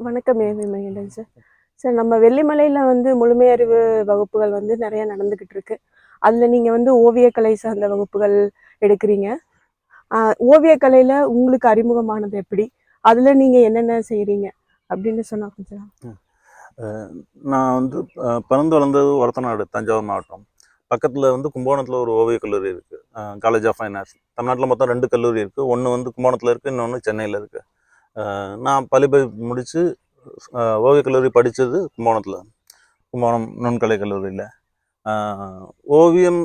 வணக்கம் AV Mahendran sir. Sir, நம்ம வெள்ளிமலையில வந்து முழுமையறிவு வகுப்புகள் வந்து நிறைய நடந்துகிட்டு இருக்கு. அதுல நீங்க வந்து ஓவியக்கலை சார்ந்த வகுப்புகள் எடுக்கிறீங்க. ஓவியக்கலையில உங்களுக்கு அறிமுகமானது எப்படி? அதுல நீங்க என்னென்ன செய்றீங்க அப்படின்னு சொன்னா கொஞ்சம். நான் வந்து பிறந்து வளர்ந்தது ஒரத்தநாடு, தஞ்சாவூர் மாவட்டம். பக்கத்தில் வந்து கும்பகோணத்தில் ஒரு ஓவியக் கல்லூரி இருக்குது, காலேஜ் ஆஃப் ஃபைன் ஆர்ட்ஸ். தமிழ்நாட்டில் மொத்தம் 2 கல்லூரி இருக்குது. ஒன்று வந்து கும்பகோணத்தில் இருக்குது, இன்னொன்று சென்னையில் இருக்குது. நான் பள்ளி முடித்து ஓவியக் கல்லூரி படித்தது கும்பகோணம் நுண்கலை கல்லூரியில். ஓவியம்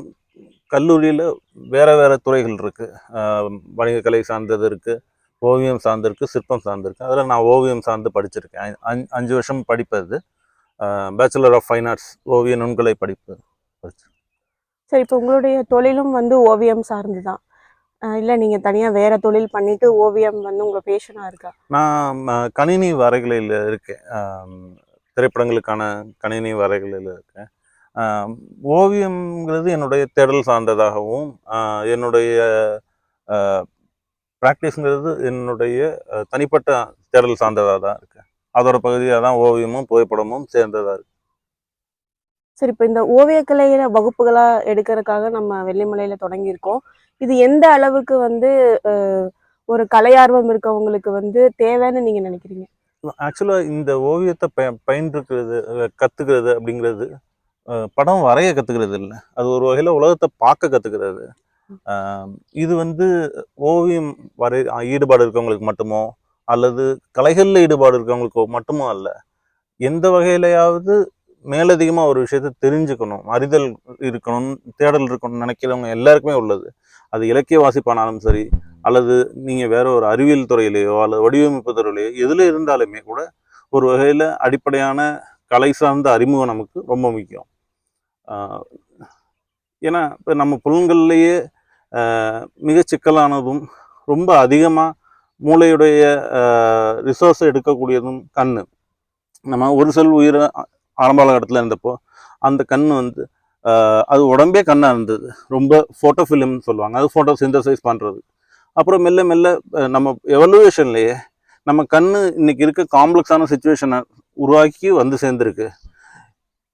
கல்லூரியில் வேறு வேறு துறைகள் இருக்குது. வணிகக்கலை சார்ந்தது இருக்குது, ஓவியம் சார்ந்திருக்கு, சிற்பம் சார்ந்திருக்கு. அதில் நான் ஓவியம் சார்ந்து படிச்சிருக்கேன். 5 வருஷம் படிப்பது பேச்சுலர் ஆஃப் ஃபைன் ஆர்ட்ஸ், ஓவிய நுண்கலை படிப்பு படிச்சு. சரி, இப்போ உங்களுடைய தொழிலும் வந்து ஓவியம் சார்ந்து தான் இல்லை நீங்கள் தனியாக வேற தொழில் பண்ணிட்டு ஓவியம் வந்து உங்கள் பேஷனாக இருக்கா? நான் கணினி வரைகளில் இருக்கேன், திரைப்படங்களுக்கான கணினி வரைகளில் இருக்கேன். ஓவியங்கிறது என்னுடைய தேடல் சார்ந்ததாகவும், என்னுடைய ப்ராக்டிஸ்ங்கிறது என்னுடைய தனிப்பட்ட தேடல் சார்ந்ததாக தான் இருக்கு. அதோட பகுதியாக தான் ஓவியமும் புகைப்படமும் சேர்ந்ததாக இருக்கு. சரி, இப்போ இந்த ஓவியக்கலையில வகுப்புகளாக எடுக்கிறதுக்காக நம்ம வெள்ளிமலையில் தொடங்கியிருக்கோம். இது எந்த அளவுக்கு வந்து ஒரு கலையார்வம் இருக்கவங்களுக்கு வந்து தேவைன்னு நீங்கள் நினைக்கிறீங்க? ஆக்சுவலாக இந்த ஓவியத்தை பயின்றுக்கிறது, கற்றுக்கிறது அப்படிங்கிறது படம் வரைய கற்றுக்கிறது இல்லை, அது ஒரு வகையில் உலகத்தை பார்க்க கற்றுக்கிறது. இது வந்து ஓவியம் ஈடுபாடு இருக்கவங்களுக்கு மட்டுமோ அல்லது கலைகளில் ஈடுபாடு இருக்கவங்களுக்கு மட்டுமோ அல்ல, எந்த வகையிலையாவது மேலதிகமாக ஒரு விஷயத்த தெரிஞ்சுக்கணும், அறிதல் இருக்கணும், தேடல் இருக்கணும்னு நினைக்கிறவங்க எல்லாருக்குமே உள்ளது. அது இலக்கிய வாசிப்பானாலும் சரி, அல்லது நீங்கள் வேற ஒரு அறிவியல் துறையிலையோ அல்லது வடிவமைப்பு துறையிலையோ எதில் இருந்தாலுமே கூட ஒரு வகையில் அடிப்படையான கலை சார்ந்த அறிமுகம் நமக்கு ரொம்ப முக்கியம். ஏன்னா இப்போ நம்ம புலன்கள்லேயே மிக சிக்கலானதும் ரொம்ப அதிகமாக மூளையுடைய ரிசோர்ஸை எடுக்கக்கூடியதும் கண். நம்ம ஒரு செல் உயிரை ஆரம்ப காலகட்டத்தில் இருந்தப்போ அந்த கண் வந்து அது உடம்பே கண்ணாக இருந்தது, ரொம்ப ஃபோட்டோ ஃபிலிம்னு சொல்லுவாங்க, அது ஃபோட்டோ சிந்தசைஸ் பண்ணுறது. அப்புறம் மெல்ல மெல்ல நம்ம எவல்யூஷன்லேயே நம்ம கண் இன்னைக்கு இருக்க காம்ப்ளெக்ஸான சுச்சுவேஷனை உருவாக்கி வந்து சேர்ந்துருக்கு.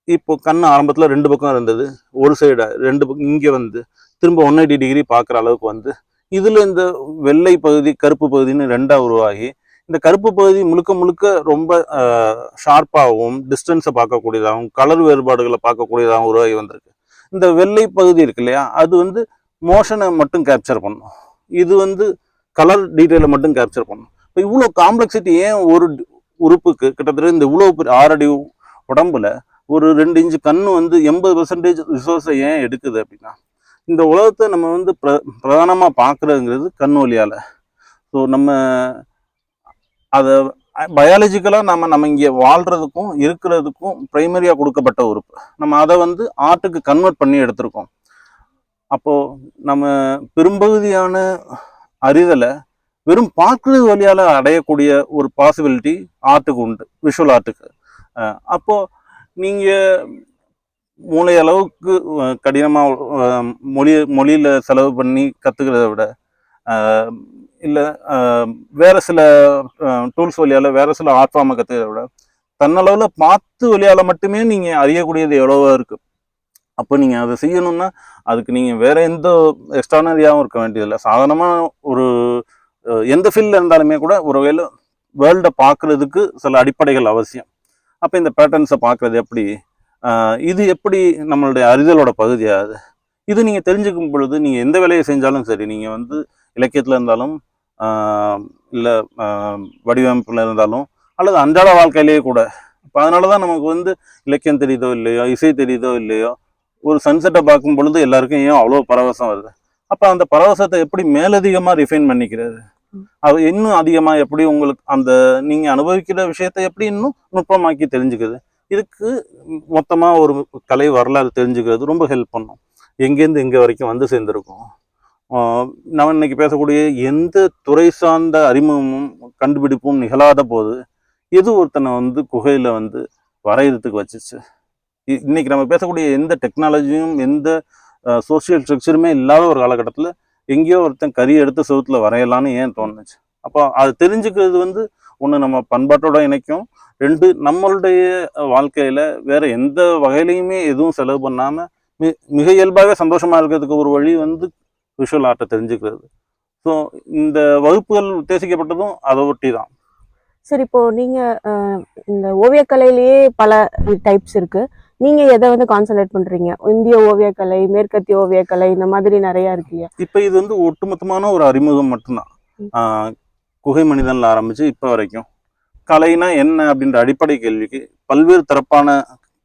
இப்போ கண் ஆரம்பத்தில் 2 பக்கம் இருந்தது, ஒரு சைடாக 2 பக்கம் இங்கே வந்து திரும்ப 180 டிகிரி பார்க்குற அளவுக்கு வந்து இதில் இந்த வெள்ளை பகுதி கருப்பு பகுதின்னு 2ஆக உருவாகி, இந்த கருப்பு பகுதி முழுக்க முழுக்க ரொம்ப ஷார்ப்பாகவும் டிஸ்டன்ஸை பார்க்கக்கூடியதாகவும் கலர் வேறுபாடுகளை பார்க்கக்கூடியதாகவும் உருவாகி வந்திருக்கு. இந்த வெள்ளை பகுதி இருக்கு இல்லையா, அது வந்து மோஷனை மட்டும் கேப்சர் பண்ணும், இது வந்து கலர் டீட்டெயிலை மட்டும் கேப்சர் பண்ணும். இப்போ இவ்வளோ காம்ப்ளெக்சிட்டி ஏன் ஒரு உறுப்புக்கு கிட்டத்தட்ட இந்த இவ்வளோ 6 அடி உடம்புல ஒரு 2 இன்ச்சு கண்ணு வந்து 80% ரிசோர்ஸை ஏன் எடுக்குது அப்படின்னா, இந்த உலகத்தை நம்ம வந்து பிரதானமாக பார்க்குறதுங்கிறது கண் வழியால். ஸோ நம்ம அதை பயாலஜிக்கலாக நம்ம இங்கே வாழ்கிறதுக்கும் இருக்கிறதுக்கும் ப்ரைமரியாக கொடுக்கப்பட்ட உறுப்பு. நம்ம அதை வந்து ஆர்ட்டுக்கு கன்வெர்ட் பண்ணி எடுத்திருக்கோம். அப்போது நம்ம பெரும்பகுதியான அறிதலை வெறும் பார்க்குறது வழியால் அடையக்கூடிய ஒரு பாசிபிலிட்டி ஆர்ட்டுக்கு உண்டு, விஷுவல் ஆர்ட்டுக்கு. அப்போது நீங்கள் மூளை அளவுக்கு கடினமாக மொழியில் செலவு பண்ணி கற்றுக்கிறத விட, இல்லை வேறு சில டூல்ஸ் வழியால் வேறு சில ஆர்ட் ஃபார்மை கற்றுக்கிறத விட தன்னளவில் பார்த்து வழியால் மட்டுமே நீங்கள் அறியக்கூடியது எவ்வளவோ இருக்குது. அப்போ நீங்கள் அதை செய்யணும்னா அதுக்கு நீங்கள் வேறு எந்த எக்ஸ்ட்ரானரியாகவும் இருக்க வேண்டியதில்லை. சாதாரணமாக ஒரு எந்த ஃபீல்டில் இருந்தாலுமே கூட ஒரு வகையில் வேர்ல்டை பார்க்குறதுக்கு சில அடிப்படைகள் அவசியம். அப்போ இந்த பேட்டர்ன்ஸை பார்க்குறது எப்படி, இது எப்படி நம்மளுடைய அறிதலோட பகுதியாது. இது நீங்கள் தெரிஞ்சுக்கும் பொழுது நீங்கள் எந்த வேலையை செஞ்சாலும் சரி, நீங்கள் வந்து இலக்கியத்தில் இருந்தாலும் இல்லை வடிவமைப்பில் இருந்தாலும் அல்லது அன்றாட வாழ்க்கையிலேயே கூட. இப்போ அதனால தான் நமக்கு வந்து இலக்கியம் தெரியுதோ இல்லையோ, இசை தெரியுதோ இல்லையோ, ஒரு சன்செட்டை பார்க்கும் பொழுது எல்லாருக்கும் ஏன் அவ்வளோ பரவசம் வருது. அப்போ அந்த பரவசத்தை எப்படி மேலதிகமாக ரிஃபைன் பண்ணிக்கிறது, அது இன்னும் அதிகமாக எப்படி உங்களுக்கு அந்த நீங்கள் அனுபவிக்கிற விஷயத்தை எப்படி இன்னும் நுட்பமாக்கி தெரிஞ்சுக்குது. இதுக்கு மொத்தமாக ஒரு கலை வரலாறு தெரிஞ்சுக்கிறது ரொம்ப ஹெல்ப் பண்ணும். எங்கேருந்து எங்கே வரைக்கும் வந்து சேர்ந்துருக்கோம். நம்ம இன்னைக்கு பேசக்கூடிய எந்த துறை சார்ந்த அறிமுகமும் கண்டுபிடிப்பும் நிகழாத போது எது ஒருத்தனை வந்து குகையில் வந்து வரைகிறதுக்கு வச்சிச்சு. இன்னைக்கு நம்ம பேசக்கூடிய எந்த டெக்னாலஜியும் எந்த சோசியல் ஸ்ட்ரக்சருமே இல்லாத ஒரு காலகட்டத்தில் எங்கேயோ ஒருத்தன் கறி எடுத்து செவுத்துல வரையலான்னு ஏன் தோணுச்சு? அப்போ அது தெரிஞ்சுக்கிறது வந்து ஒன்று நம்ம பண்பாட்டோட இணைக்கும், ரெண்டு நம்மளுடைய வாழ்க்கையில வேற எந்த வகையிலையுமே எதுவும் செலவு பண்ணாம மிக இயல்பாகவே சந்தோஷமா இருக்கிறதுக்கு ஒரு வழி வந்து விஷுவல் ஆர்ட்டை தெரிஞ்சுக்கிறது. ஸோ இந்த வகுப்புகள் உத்தேசிக்கப்பட்டதும் அதை ஒட்டி தான். சரி, இப்போ நீங்க இந்த ஓவியக்கலையிலேயே பல டைப்ஸ் இருக்கு. நீங்க எதை வந்து கான்சென்ட்ரேட் பண்றீங்க? இந்திய ஓவியக்கலை, மேற்கத்திய ஓவியக்கலை, இந்த மாதிரி நிறைய இருக்கு இல்லையா? இப்போ இது வந்து ஒட்டுமொத்தமான ஒரு அறிமுகம் மட்டும்தான். குகை மனிதன்ல ஆரம்பிச்சு இப்போ வரைக்கும் கலைனா என்ன அப்படின்ற அடிப்படை கேள்விக்கு பல்வேறு தரப்பான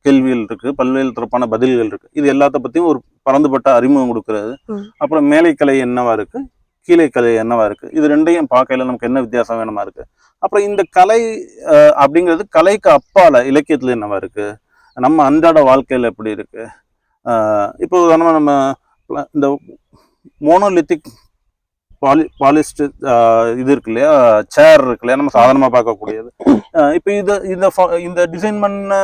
கேள்விகள் இருக்கு, பல்வேறு தரப்பான பதில்கள் இருக்கு. இது எல்லாத்த பத்தியும் ஒரு பரந்துபட்ட அறிமுகம் கொடுக்கறது. அப்புறம் மேலைக்கலை என்னவா இருக்கு, கீழே கலை என்னவா இருக்கு, இது ரெண்டையும் பார்க்கையில நமக்கு என்ன வித்தியாசம் வேணுமா இருக்கு. அப்புறம் இந்த கலை அப்படிங்கிறது கலைக்கு அப்பால இலக்கியத்துல என்னவா இருக்கு, நம்ம அன்றாட வாழ்க்கையில எப்படி இருக்கு. இப்போ உதாரணமா நம்ம இந்த மோனோலித்திக் பாலிஸ்ட் இது இருக்கு இல்லையா, சேர் இருக்கு இல்லையா, நம்ம சாதாரணமா பார்க்கக்கூடியது. இப்போ இந்த டிசைன் பண்ண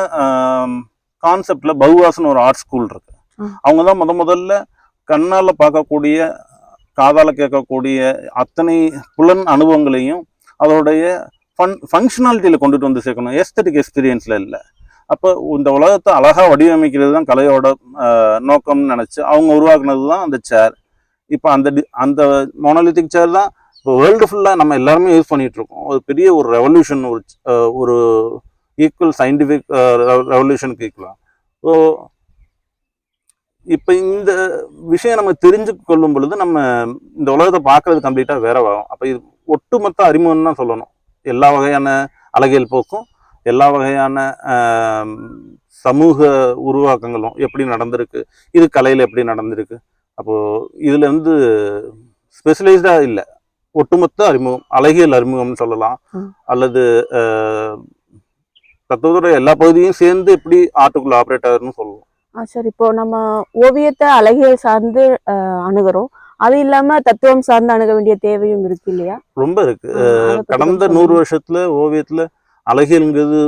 கான்செப்ட்ல பகுவாசன் ஒரு ஆர்ட் ஸ்கூல் இருக்கு. அவங்க தான் முதல்ல கண்ணால பார்க்கக்கூடிய, காதால கேட்கக்கூடிய அத்தனை புலன் அனுபவங்களையும் அதோடைய ஃபங்க்ஷனாலிட்டியில கொண்டுட்டு வந்து சேர்க்கணும், எஸ்தட்டிக் எக்ஸ்பீரியன்ஸ்ல இல்லை. அப்போ இந்த உலகத்தை அழகா வடிவமைக்கிறது தான் கலையோட நோக்கம்னு நினைச்சு அவங்க உருவாக்குனது தான் அந்த சேர். இப்போ அந்த மோனோலித்திக் சேர் தான் இப்போ வேர்ல்டு ஃபுல்லாக நம்ம எல்லாருமே யூஸ் பண்ணிட்டு இருக்கோம். ஒரு பெரிய ஒரு ரெவல்யூஷன், ஒரு ஈக்குவல் சயின்டிஃபிக் ரெவல்யூஷனுக்கு ஈக்குவலாக. ஸோ இப்போ இந்த விஷயம் நம்ம தெரிஞ்சு கொள்ளும் பொழுது நம்ம இந்த உலகத்தை பார்க்கறது கம்ப்ளீட்டாக வேற ஆகும். அப்போ இது ஒட்டுமொத்த அறிமுகம் தான் சொல்லணும். எல்லா வகையான அழகியல் போக்கும், எல்லா வகையான சமூக உருவாக்கங்களும் எப்படி நடந்திருக்கு, இது கலையில் எப்படி நடந்திருக்கு. அப்போது இதில் வந்து ஸ்பெஷலைஸ்டாக இல்லை, ஒட்டுமொத்த அறிமுகம், அழகியல் அறிமுகம்னு சொல்லலாம். அல்லது தத்துவத்தோட எல்லா பகுதியும் சேர்ந்து எப்படி ஆர்ட்டுக்குள்ள ஆப்ரேட் ஆகுதுன்னு சொல்லலாம். சரி, இப்போ நம்ம ஓவியத்தை அழகியல் சார்ந்து அணுகிறோம், அது இல்லாம தத்துவம் சார்ந்து அணுக வேண்டிய தேவையும் இருக்கு இல்லையா? ரொம்ப இருக்கு. கடந்த 100 வருஷத்துல ஓவியத்துல அழகியல்ங்கிறது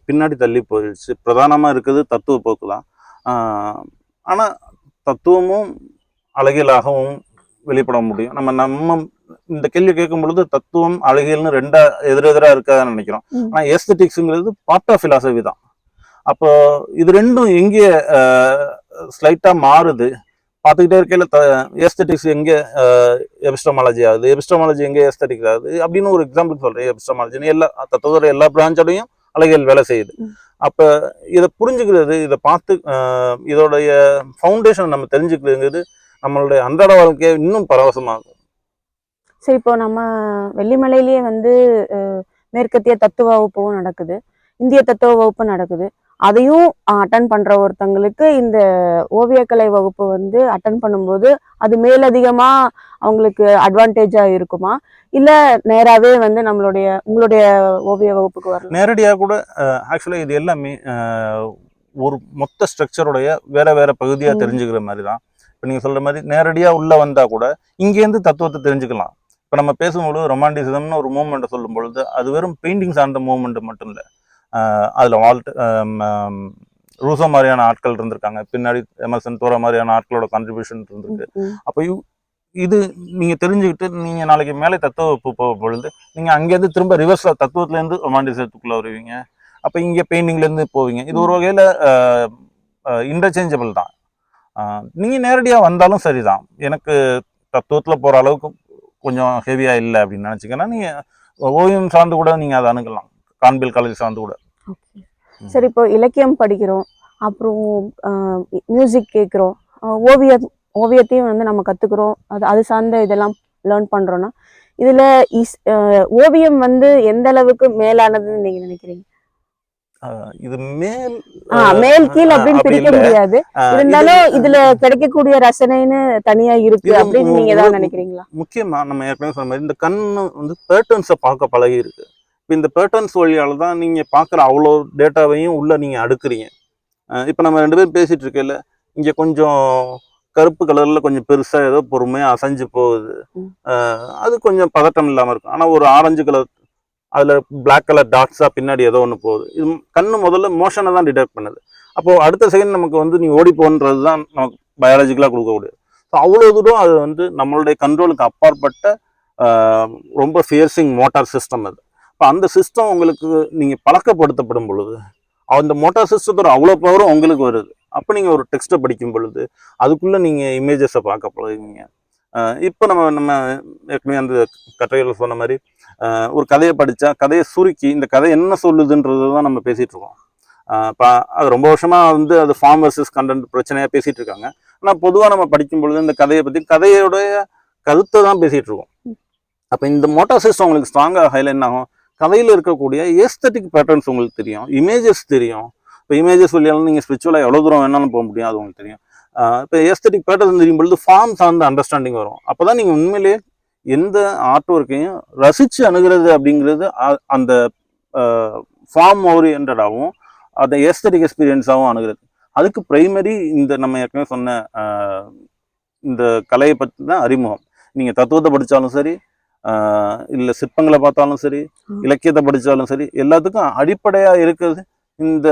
பின்னாடி தள்ளி போயிடுச்சு. பிரதானமா இருக்குது தத்துவ போக்கு தான். ஆனா தத்துவமும் அழகியலாகவும் வெளிப்பட முடியும். நம்ம இந்த கேள்வி கேட்கும் பொழுது தத்துவம் அழகியல்னு ரெண்டா எதிரெதிரா இருக்காதுன்னு நினைக்கிறோம். ஆனா எஸ்தெட்டிக்ஸ்ங்கிறது பார்ட் ஆஃப் பிலாசபி தான். அப்போ இது ரெண்டும் எங்கே ஸ்லைட்டா மாறுது பார்த்துக்கிட்டே இருக்கையில, எஸ்தெட்டிக்ஸ் எங்கே எபிஸ்டமாலஜி ஆகுது, எபிஸ்டமாலஜி எங்கே எஸ்தெட்டிக்ஸ் ஆகுது அப்படின்னு ஒரு எக்ஸாம்பிள் சொல்றேன். எபிஸ்டமாலஜின்னு எல்லா தத்துவத்தோட எல்லா பிரான்ச்சோடையும் அழகியல் வேலை செய்யுது. அப்போ இதை புரிஞ்சுக்கிறது, இதை பார்த்து இதோடைய ஃபவுண்டேஷன் நம்ம தெரிஞ்சுக்கிறதுங்கிறது நம்மளுடைய அன்றாட வாழ்க்கையை இன்னும் பரவசமாகும். சரி, இப்போ நம்ம வெள்ளிமலையிலேயே வந்து மேற்கத்திய தத்துவ வகுப்பும் நடக்குது, இந்திய தத்துவ வகுப்பு நடக்குது. அதையும் அட்டன் பண்ற ஒருத்தங்களுக்கு இந்த ஓவியக்கலை வகுப்பு வந்து அட்டன் பண்ணும்போது அது மேலதிகமா அவங்களுக்கு அட்வான்டேஜா இருக்குமா, இல்ல நேராவே வந்து உங்களுடைய ஓவிய வகுப்புக்கு வரலாம்? நேரடியாக கூட ஆக்சுவலாக இது எல்லாமே ஒரு மொத்த ஸ்ட்ரக்சருடைய வேற வேற பகுதியாக தெரிஞ்சுக்கிற மாதிரி தான். இப்போ நீங்கள் சொல்ற மாதிரி நேரடியாக உள்ள வந்தா கூட இங்கேருந்து தத்துவத்தை தெரிஞ்சுக்கலாம். இப்போ நம்ம பேசும்பொழுது ரொமான்டிசிசம்னு ஒரு மூவ்மெண்ட்டை சொல்லும் பொழுது அது வெறும் பெயிண்டிங் சார்ந்த மூவ்மெண்ட் மட்டும் இல்லை. அதில் ரூசோ மாதிரியான ஆட்கள் இருந்திருக்காங்க, பின்னாடி எமர்சன் தோரா மாதிரியான ஆட்களோட கான்ட்ரிபியூஷன் இருந்திருக்கு. அப்போ இது நீங்கள் தெரிஞ்சுக்கிட்டு நீங்கள் நாளைக்கு மேலே தத்துவ போக பொழுது நீங்கள் அங்கேருந்து திரும்ப ரிவர்ஸில் தத்துவத்துலேருந்து ரொமான்டிசத்துக்குள்ளே வருவீங்க. அப்போ இங்கே பெயிண்டிங்லேருந்து போவீங்க. இது ஒரு வகையில் இன்டர்சேஞ்சபிள் தான். நீங்கள் நேரடியாக வந்தாலும் சரிதான். எனக்கு தத்துவத்தில் போகிற அளவுக்கு கொஞ்சம் ஹெவியாக இல்லை அப்படின்னு நினச்சிங்கன்னா நீங்கள் ஓவியம் சார்ந்து கூட நீங்கள் அதை அணுகலாம், கான்பில் காலேஜ் சார்ந்து கூட. சரி, இப்போ இலக்கியம் படிக்கிறோம், அப்புறம் மியூசிக் கேட்குறோம், ஓவியத்தையும் வந்து நம்ம கற்றுக்குறோம், அது சார்ந்த இதெல்லாம் லேர்ன் பண்ணுறோன்னா இதில் ஓவியம் வந்து எந்த அளவுக்கு மேலானதுன்னு நீங்கள் நினைக்கிறீங்க? இது மேல் கீழ் அப்படின்னு பிரிக்க முடியாது, இருந்தாலும் இதுல கிடைக்கக்கூடிய ரசனைன்னு தனியா இருக்கு அப்படின்னு நீங்க தான் நினைக்கிறீங்களா? முக்கியமா நம்ம ஏற்கனவே சொன்ன மாதிரி இந்த கண்ணு வந்து பேட்டர்ன்ஸை பார்க்க பழகி இருக்கு. இப்போ இந்த பேட்டர்ன்ஸ் வழியால தான் நீங்க பார்க்குற அவ்வளோ டேட்டாவையும் உள்ள நீங்க அடுக்குறீங்க. இப்போ நம்ம 2 பேரும் பேசிட்டு இருக்கல, இங்க கொஞ்சம் கருப்பு கலர்ல கொஞ்சம் பெருசா ஏதோ பொறுமையா அசைஞ்சு போகுது, அது கொஞ்சம் பதட்டம் இல்லாம இருக்கும். ஆனா ஒரு ஆரஞ்சு கலர், அதுல பிளாக் கலர் டாட்ஸா பின்னாடி ஏதோ ஒன்று போகுது. இது கண்ணு முதல்ல மோஷனை தான் டிடெக்ட் பண்ணுது. அப்போ அடுத்த செகண்ட் நமக்கு வந்து நீ ஓடி போன்றது தான் நமக்கு பயாலஜிக்கலாக கொடுக்கக்கூடியது. ஸோ அவ்வளோ தூரம் அது வந்து நம்மளுடைய கண்ட்ரோலுக்கு அப்பாற்பட்ட ரொம்ப ஃபியர்சிங் மோட்டார் சிஸ்டம் அது. இப்போ அந்த சிஸ்டம் உங்களுக்கு நீங்கள் பழக்கப்படுத்தப்படும் பொழுது அந்த மோட்டார் சிஸ்டத்தோட அவ்வளோ பவரும் உங்களுக்கு வருது. அப்போ நீங்கள் ஒரு டெக்ஸ்ட்டை படிக்கும் பொழுது அதுக்குள்ளே நீங்கள் இமேஜஸை பார்க்க பழகுவீங்க. இப்போ நம்ம ஏற்கனவே அந்த கட்டுரையில் சொன்ன மாதிரி ஒரு கதையை படித்தா கதையை சுருக்கி இந்த கதை என்ன சொல்லுதுன்றது தான் நம்ம பேசிகிட்டு இருக்கோம். இப்போ அது ரொம்ப வருஷமாக வந்து அது ஃபார்ம் வர்சஸ் கண்டென்ட் பிரச்சனையாக பேசிகிட்டு இருக்காங்க. ஆனால் பொதுவாக நம்ம படிக்கும் பொழுது இந்த கதையை பற்றி கதையோடைய கருத்தை தான் பேசிகிட்டு இருக்கோம். அப்போ இந்த மோட்டார் சிஸ்டம் உங்களுக்கு ஸ்ட்ராங்காக ஹைலைட் ஆகும். கதையில் இருக்கக்கூடிய ஏஸ்தட்டிக் பேட்டர்ன்ஸ் உங்களுக்கு தெரியும், இமேஜஸ் தெரியும். இப்போ இமேஜஸ் வழியாலும் நீங்கள் ஸ்பிரிச்சுவலாக எவ்வளோ தூரம் வேணாலும் போக முடியும், அது உங்களுக்கு தெரியும். இப்போ ஏஸ்தட்டிக் பேட்டர்ன் தெரியும் பொழுது ஃபார்ம் சார்ந்த அண்டர்ஸ்டாண்டிங் வரும். அப்போ தான் நீங்கள் உண்மையிலேயே எந்த ஆர்ட் ஒர்க்கையும் ரசித்து அணுகிறது அப்படிங்கிறது அந்த ஃபார்ம் ஓரியன்டாகவும் அந்த ஏஸ்தட்டிக் எக்ஸ்பீரியன்ஸாகவும் அணுகிறது. அதுக்கு பிரைமரி இந்த நம்ம ஏற்கனவே சொன்ன இந்த கலையை பற்றி தான் அறிமுகம். நீங்கள் தத்துவத்தை படித்தாலும் சரி, இல்லை சிற்பங்களை பார்த்தாலும் சரி, இலக்கியத்தை படித்தாலும் சரி, எல்லாத்துக்கும் அடிப்படையாக இருக்கிறது இந்த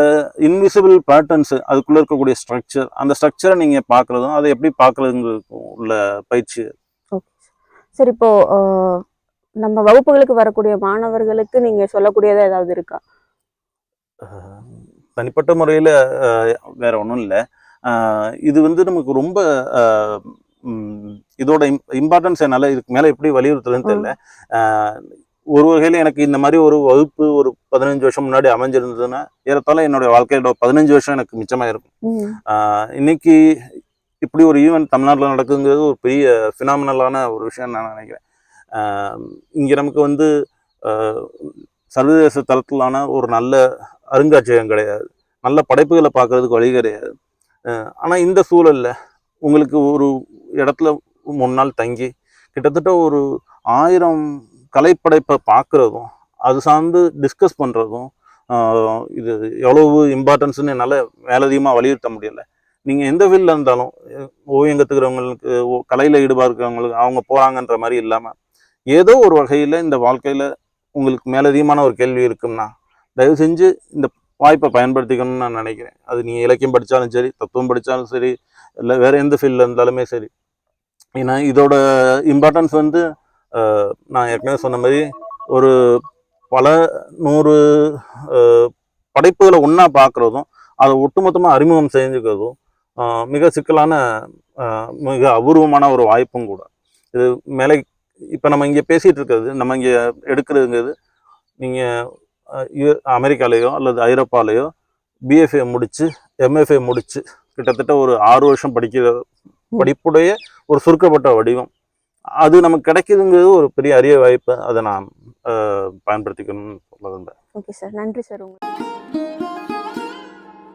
இன்விசிபிள் பேட்டர்ன்ஸு, அதுக்குள்ளே இருக்கக்கூடிய ஸ்ட்ரக்சர். அந்த ஸ்ட்ரக்சரை நீங்கள் பார்க்குறதும் அதை எப்படி பார்க்குறதுங்கிறதுக்கும் உள்ள பயிற்சி. Okay sir. இப்போ நம்ம வகுப்புகளுக்கு வரக்கூடிய மாணவர்களுக்கு நீங்கள் சொல்லக்கூடியது ஏதாவது இருக்கா? தனிப்பட்ட முறையில் வேற ஒன்றும் இல்லை. இது வந்து நமக்கு ரொம்ப இதோட இம்பார்ட்டன்ஸ் என்னால் இதுக்கு மேலே எப்படி வலியுறுத்துறதுன்னு தெரியல. ஒரு வகையில் எனக்கு இந்த மாதிரி ஒரு வகுப்பு ஒரு 15 வருஷம் முன்னாடி அமைஞ்சிருந்ததுன்னா ஏறத்தாழ என்னுடைய வாழ்க்கையோட 15 வருஷம் எனக்கு மிச்சமாக இருக்கும். இன்னைக்கு இப்படி ஒரு ஈவெண்ட் தமிழ்நாட்டில் நடக்குதுங்கிறது ஒரு பெரிய ஃபினாமினலான ஒரு விஷயம் நான் நினைக்கிறேன். இங்கே நமக்கு வந்து சர்வதேச தளத்திலான ஒரு நல்ல அருங்காட்சியகம் கிடையாது, நல்ல படைப்புகளை பார்க்கறதுக்கு வழி கிடையாது. ஆனால் இந்த சூழலில் உங்களுக்கு ஒரு இடத்துல 3 நாள் தங்கி கிட்டத்தட்ட ஒரு 1000 கலைப்படைப்பை பார்க்குறதும் அது சார்ந்து டிஸ்கஸ் பண்ணுறதும் இது எவ்வளவு இம்பார்ட்டன்ஸ்னு என்னால் மேலதிகமாக வலியுறுத்த முடியலை. நீங்கள் எந்த ஃபீல்டில் இருந்தாலும் ஓவியம் கற்றுக்கிறவங்களுக்கு, கலையில் ஈடுபாடு இருக்கிறவங்களுக்கு அவங்க போகிறாங்கன்ற மாதிரி இல்லாமல் ஏதோ ஒரு வகையில் இந்த வாழ்க்கையில் உங்களுக்கு மேலதிகமான ஒரு கேள்வி இருக்குன்னா தயவு செஞ்சு இந்த வாய்ப்பை பயன்படுத்திக்கணும்னு நான் நினைக்கிறேன். அது நீங்கள் இலக்கியம் படித்தாலும் சரி, தத்துவம் படித்தாலும் சரி, இல்லை வேறு எந்த ஃபீல்டில் இருந்தாலுமே சரி. ஏன்னா இதோட இம்பார்ட்டன்ஸ் வந்து நான் ஏற்கனவே சொன்ன மாதிரி ஒரு பல 100 படைப்புகளை ஒன்றா பார்க்குறதும் அதை ஒட்டுமொத்தமாக அறிமுகம் செஞ்சுக்கிறதும் மிக சிக்கலான மிக அபூர்வமான ஒரு வாய்ப்பும் கூட. இது மேலே இப்போ நம்ம இங்கே பேசிகிட்டு இருக்கிறது, நம்ம இங்கே எடுக்கிறதுங்கிறது நீங்கள் அமெரிக்காலேயோ அல்லது ஐரோப்பாலேயோ பிஎஃப்ஏ முடித்து எம்எஃப்ஏ முடித்து கிட்டத்தட்ட ஒரு 6 வருஷம் படிக்கிற படிப்புடைய ஒரு சுருக்கப்பட்ட வடிவம். அது நமக்கு கிடைக்குதுங்கிறது ஒரு பெரிய அரிய வாய்ப்பு. அதை நான் பயன்படுத்திக்கணும்னு சொல்ல விரும்புகிறேன். ஓகே சார், நன்றி சார் உங்களுக்கு.